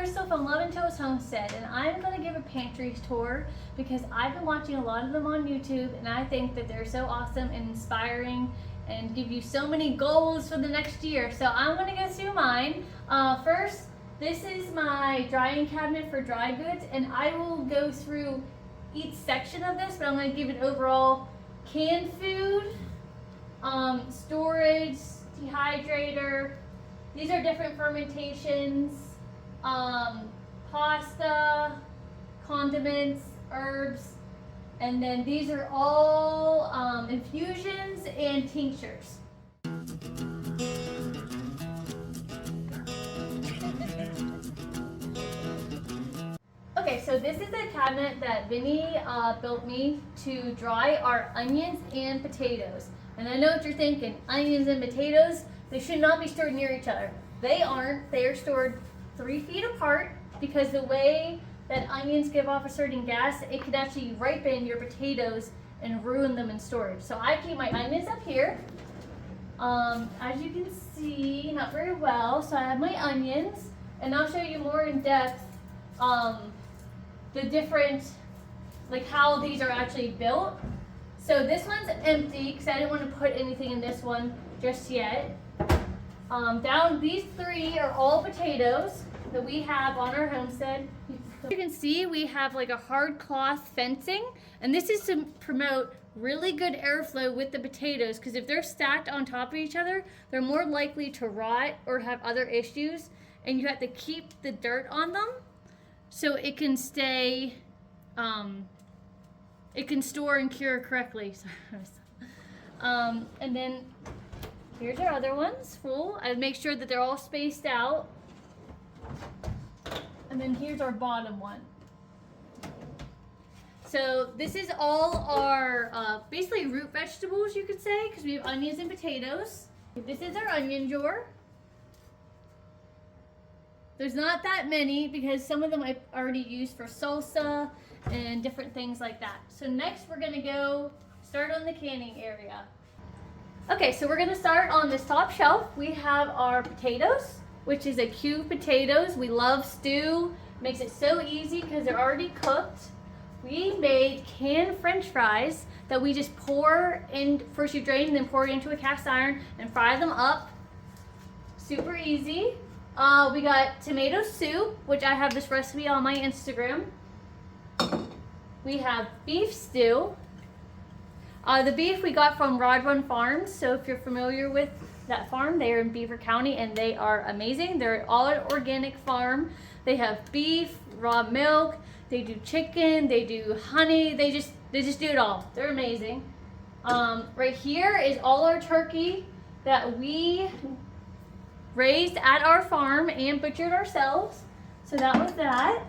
Crystal from Love and Toast Homestead, and I'm going to give a pantry tour because I've been watching a lot of them on YouTube, and I think that they're so awesome and inspiring and give you so many goals for the next year. So I'm going to go through mine. First, this is my drying cabinet for dry goods, and I will go through each section of this, but I'm going to give it overall canned food, storage, dehydrator. These are different fermentations, pasta, condiments, herbs, and then these are all infusions and tinctures. Okay, so this is the cabinet that Vinny built me to dry our onions and potatoes. And I know what you're thinking, onions and potatoes, they should not be stored near each other. They aren't. They are stored 3 feet apart because the way that onions give off a certain gas, it could actually ripen your potatoes and ruin them in storage. So I keep my onions up here. As you can see, not very well. So I have my onions, and I'll show you more in depth the different, like how these are actually built. So this one's empty because I didn't want to put anything in this one just yet. Down these 3 are all potatoes that we have on our homestead. You can see we have like a hard cloth fencing, and this is to promote really good airflow with the potatoes, because if they're stacked on top of each other, they're more likely to rot or have other issues, and you have to keep the dirt on them so it can stay, it can store and cure correctly. And then here's our other ones full. I make sure that they're all spaced out. And then here's our bottom one. So this is all our basically root vegetables, you could say, because we have onions and potatoes. This is our onion drawer. There's not that many because some of them I've already used for salsa and different things like that. So next we're gonna go start on the canning area. Okay, so we're gonna start on this top shelf. We have our potatoes, which is a cubed potatoes. We love stew. Makes it so easy because they're already cooked. We made canned French fries that we just pour in. First you drain and then pour it into a cast iron and fry them up. Super easy. We got tomato soup, which I have this recipe on my Instagram. We have beef stew. The beef we got from Rod Run Farms, so if you're familiar with that farm, they are in Beaver County and they are amazing. They're all an organic farm. They have beef, raw milk, they do chicken, they do honey, they just do it all. They're amazing. Right here is all our turkey that we raised at our farm and butchered ourselves. So that was that.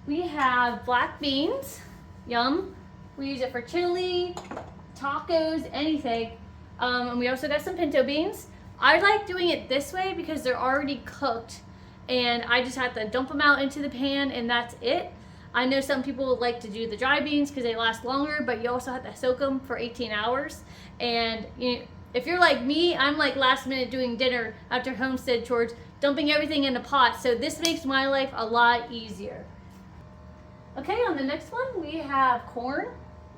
We have black beans, yum. We use it for chili, tacos, anything. And we also got some pinto beans. I like doing it this way because they're already cooked and I just have to dump them out into the pan and that's it. I know some people like to do the dry beans because they last longer, but you also have to soak them for 18 hours. And if you're like me, I'm like last minute doing dinner after homestead chores, dumping everything in a pot. So this makes my life a lot easier. Okay, on the next one, we have corn.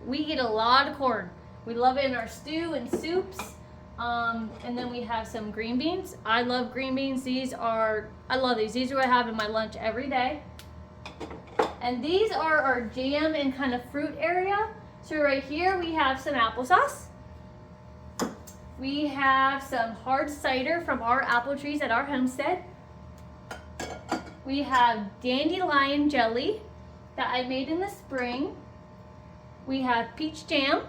We eat a lot of corn. We love it in our stew and soups. And then we have some green beans. I love green beans. I love these. These are what I have in my lunch every day. And these are our jam and kind of fruit area. So right here we have some applesauce. We have some hard cider from our apple trees at our homestead. We have dandelion jelly that I made in the spring. We have peach jam.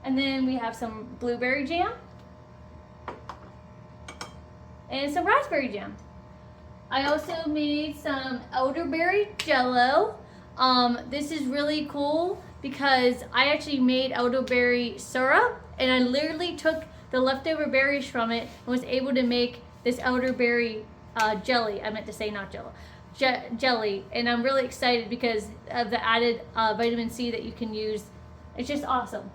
And then we have some blueberry jam. And some raspberry jam. I also made some elderberry jello. This is really cool because I actually made elderberry syrup and I literally took the leftover berries from it and was able to make this elderberry jelly. I meant to say not jello. Jelly, and I'm really excited because of the added vitamin C that you can use. It's just awesome.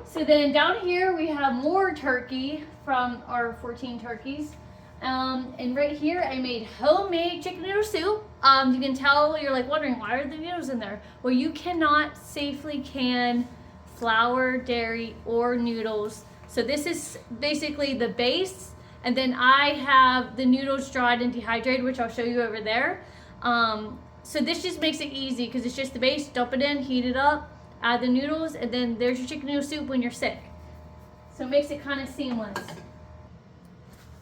So then down here we have more turkey from our 14 turkeys. And right here I made homemade chicken noodle soup. You can tell, you're like wondering, why are the noodles in there? Well, you cannot safely can flour, dairy, or noodles. So this is basically the base, and then I have the noodles dried and dehydrated, which I'll show you over there. So this just makes it easy because it's just the base. Dump it in, heat it up, add the noodles, and then there's your chicken noodle soup when you're sick. So it makes it kind of seamless.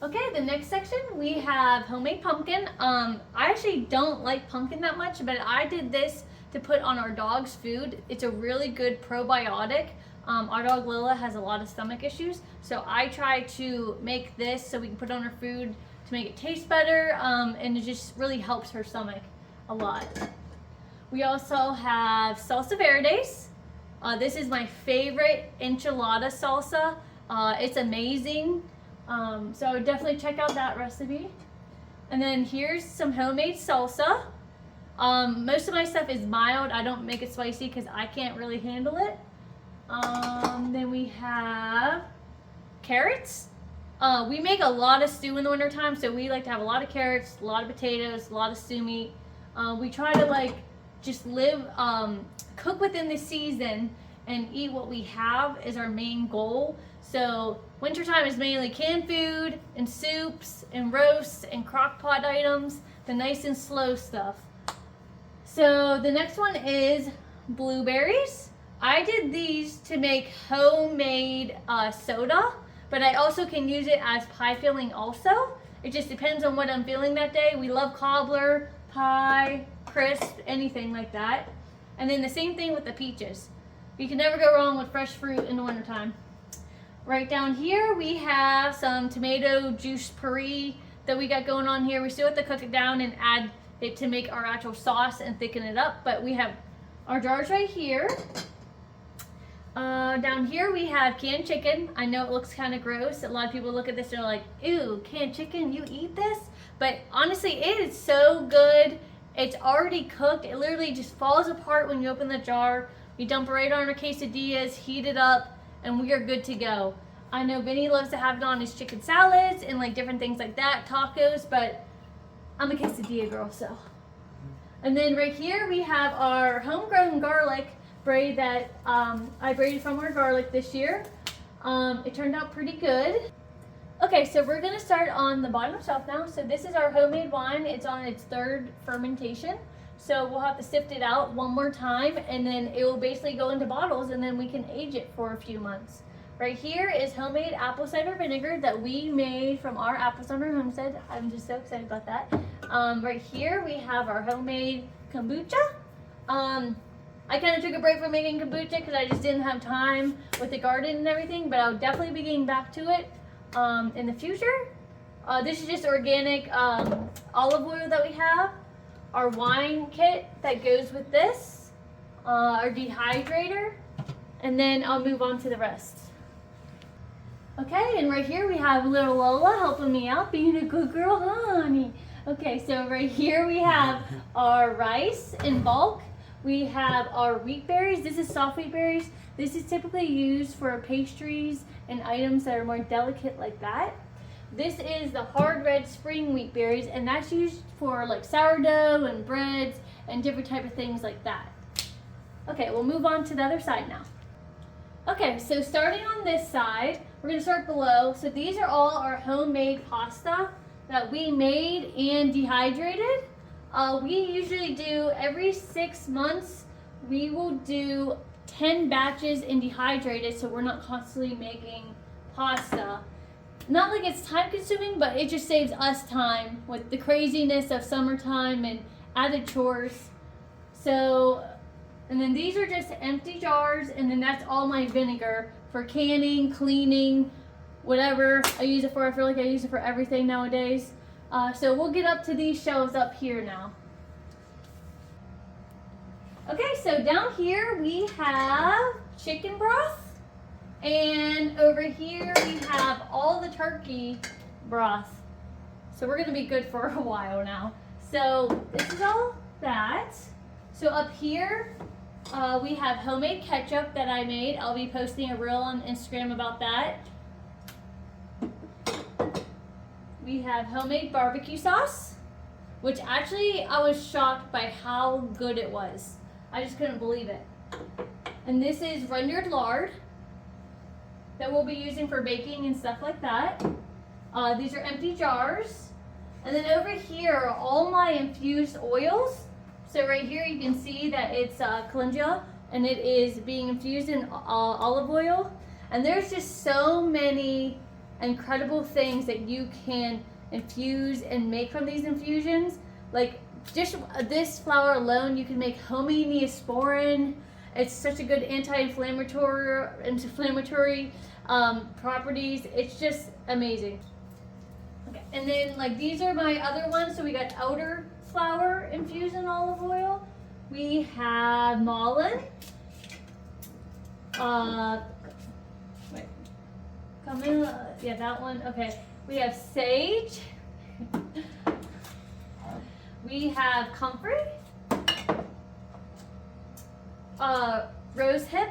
Okay, the next section we have homemade pumpkin. I actually don't like pumpkin that much, but I did this to put on our dog's food. It's a really good probiotic. Our dog Lila has a lot of stomach issues, so I try to make this so we can put it on her food to make it taste better, and it just really helps her stomach a lot. We also have salsa verdes. This is my favorite enchilada salsa. It's amazing. So I would definitely check out that recipe. And then here's some homemade salsa. Most of my stuff is mild. I don't make it spicy because I can't really handle it. Then we have carrots. We make a lot of stew in the wintertime, so we like to have a lot of carrots, a lot of potatoes, a lot of stew meat. We try to like just live, cook within the season and eat what we have is our main goal. So wintertime is mainly canned food and soups and roasts and crock pot items, the nice and slow stuff. So the next one is blueberries. I did these to make homemade soda, but I also can use it as pie filling also. It just depends on what I'm feeling that day. We love cobbler, pie, crisp, anything like that. And then the same thing with the peaches. You can never go wrong with fresh fruit in the wintertime. Right down here we have some tomato juice puree that we got going on here. We still have to cook it down and add it to make our actual sauce and thicken it up, but we have our jars right here. Down here we have canned chicken. I know it looks kind of gross. A lot of people look at this and are like, ew, canned chicken, you eat this? But honestly, it is so good. It's already cooked. It literally just falls apart when you open the jar. You dump it right on our quesadillas, heat it up, and we are good to go. I know Vinny loves to have it on his chicken salads and like different things like that, tacos, but I'm a quesadilla girl, so. And then right here we have our homegrown garlic braid that I braided from our garlic this year. It turned out pretty good. Okay, so we're gonna start on the bottom shelf now. So this is our homemade wine. It's on its 3rd fermentation. So we'll have to sift it out one more time, and then it will basically go into bottles, and then we can age it for a few months. Right here is homemade apple cider vinegar that we made from our apple cider homestead. I'm just so excited about that. Right here we have our homemade kombucha. I kind of took a break from making kombucha because I just didn't have time with the garden and everything, but I'll definitely be getting back to it in the future. This is just organic olive oil that we have. Our wine kit that goes with this, our dehydrator, and then I'll move on to the rest. Okay, and right here we have little Lola helping me out, being a good girl, huh, honey? Okay, so right here we have our rice in bulk. We have our wheat berries. This is soft wheat berries. This is typically used for pastries and items that are more delicate like that. This is the hard red spring wheat berries, and that's used for like sourdough and breads and different type of things like that. Okay, we'll move on to the other side now. Okay, so starting on this side, we're gonna start below. So these are all our homemade pasta that we made and dehydrated. We usually do every 6 months, we will do 10 batches and dehydrated, so we're not constantly making pasta. Not like it's time consuming, but it just saves us time with the craziness of summertime and added chores. So, and then these are just empty jars, and then that's all my vinegar for canning, cleaning, whatever I use it for. I feel like I use it for everything nowadays. So we'll get up to these shelves up here now. Okay, so down here we have chicken broth. And over here we have all the turkey broth. So we're gonna be good for a while now. So this is all that. So up here we have homemade ketchup that I made. I'll be posting a reel on Instagram about that. We have homemade barbecue sauce, which actually I was shocked by how good it was. I just couldn't believe it. And this is rendered lard that we'll be using for baking and stuff like that. These are empty jars. And then over here are all my infused oils. So right here you can see that it's calendula, and it is being infused in olive oil. And there's just so many incredible things that you can infuse and make from these infusions. Like just this flour alone, you can make homemade neosporin. It's such a good anti-inflammatory properties. It's just amazing. Okay, and then like these are my other ones. So we got elderflower infused in olive oil. We have mullein. Wait, Camilla, yeah, that one. Okay, we have sage. We have comfrey. Rose hip.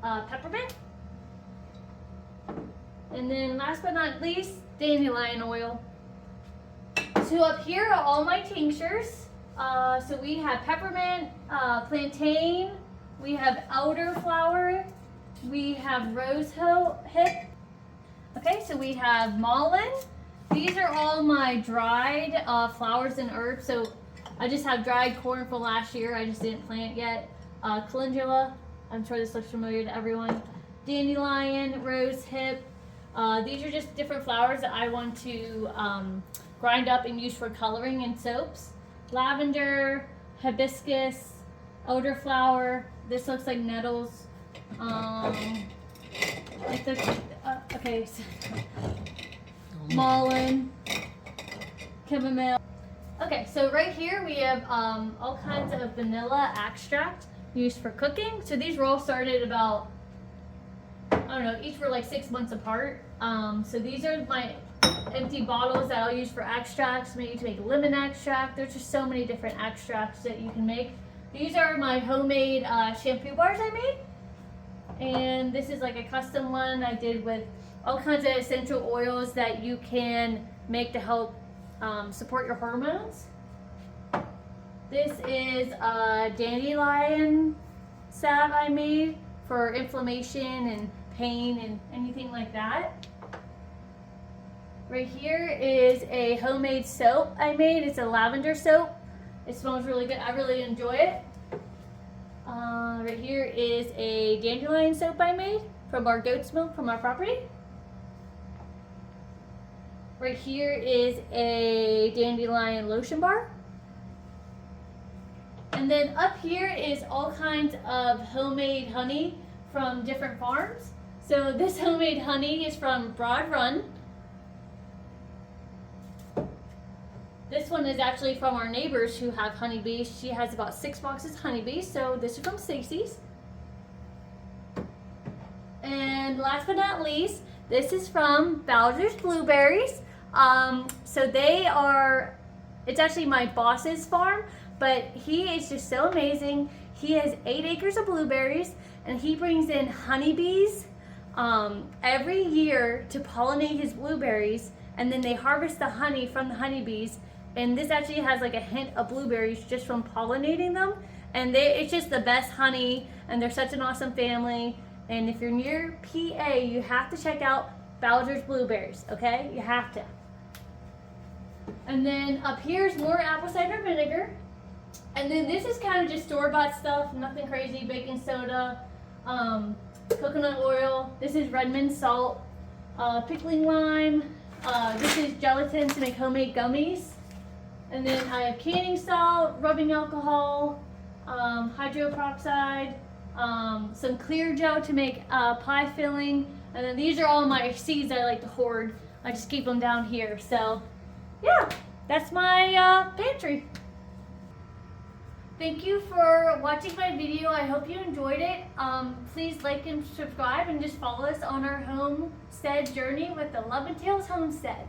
Peppermint. And then last but not least, dandelion oil. So up here are all my tinctures. So we have peppermint, plantain, we have elderflower, we have rose hip. Okay, so we have mullein. These are all my dried flowers and herbs. So I just have dried corn from last year. I just didn't plant yet. Calendula. I'm sure this looks familiar to everyone. Dandelion, rose hip. These are just different flowers that I want to grind up and use for coloring in soaps. Lavender, hibiscus, elderflower. This looks like nettles. Okay. Mullein, chamomile. Okay, so right here we have all kinds of vanilla extract used for cooking. So these were all started about, I don't know, each were like 6 months apart. So these are my empty bottles that I'll use for extracts, maybe to make lemon extract. There's just so many different extracts that you can make. These are my homemade shampoo bars I made. And this is like a custom one I did with all kinds of essential oils that you can make to help support your hormones. This is a dandelion salve I made for inflammation and pain and anything like that. Right here is a homemade soap I made. It's a lavender soap. It smells really good. I really enjoy it. Right here is a dandelion soap I made from our goat's milk from our property. Right here is a dandelion lotion bar. And then up here is all kinds of homemade honey from different farms. So this homemade honey is from Broad Run. This one is actually from our neighbors who have honeybees. She has about 6 boxes of honeybees. So this is from Stacy's. And last but not least, this is from Bowser's Blueberries. So they are, it's actually my boss's farm, but he is just so amazing. He has 8 acres of blueberries, and he brings in honeybees every year to pollinate his blueberries, and then they harvest the honey from the honeybees. And this actually has like a hint of blueberries just from pollinating them. And it's just the best honey, and they're such an awesome family. And if you're near PA, you have to check out Bowser's Blueberries, okay? You have to. And then up here's more apple cider vinegar. And then this is kind of just store-bought stuff, nothing crazy. Baking soda, coconut oil. This is Redmond salt, pickling lime. This is gelatin to make homemade gummies. And then I have canning salt, rubbing alcohol, hydroperoxide, some clear gel to make pie filling. And then these are all my seeds I like to hoard. I just keep them down here. So yeah, that's my pantry. Thank you for watching my video. I hope you enjoyed it. Please like and subscribe, and just follow us on our homestead journey with the Love and Tales Homestead.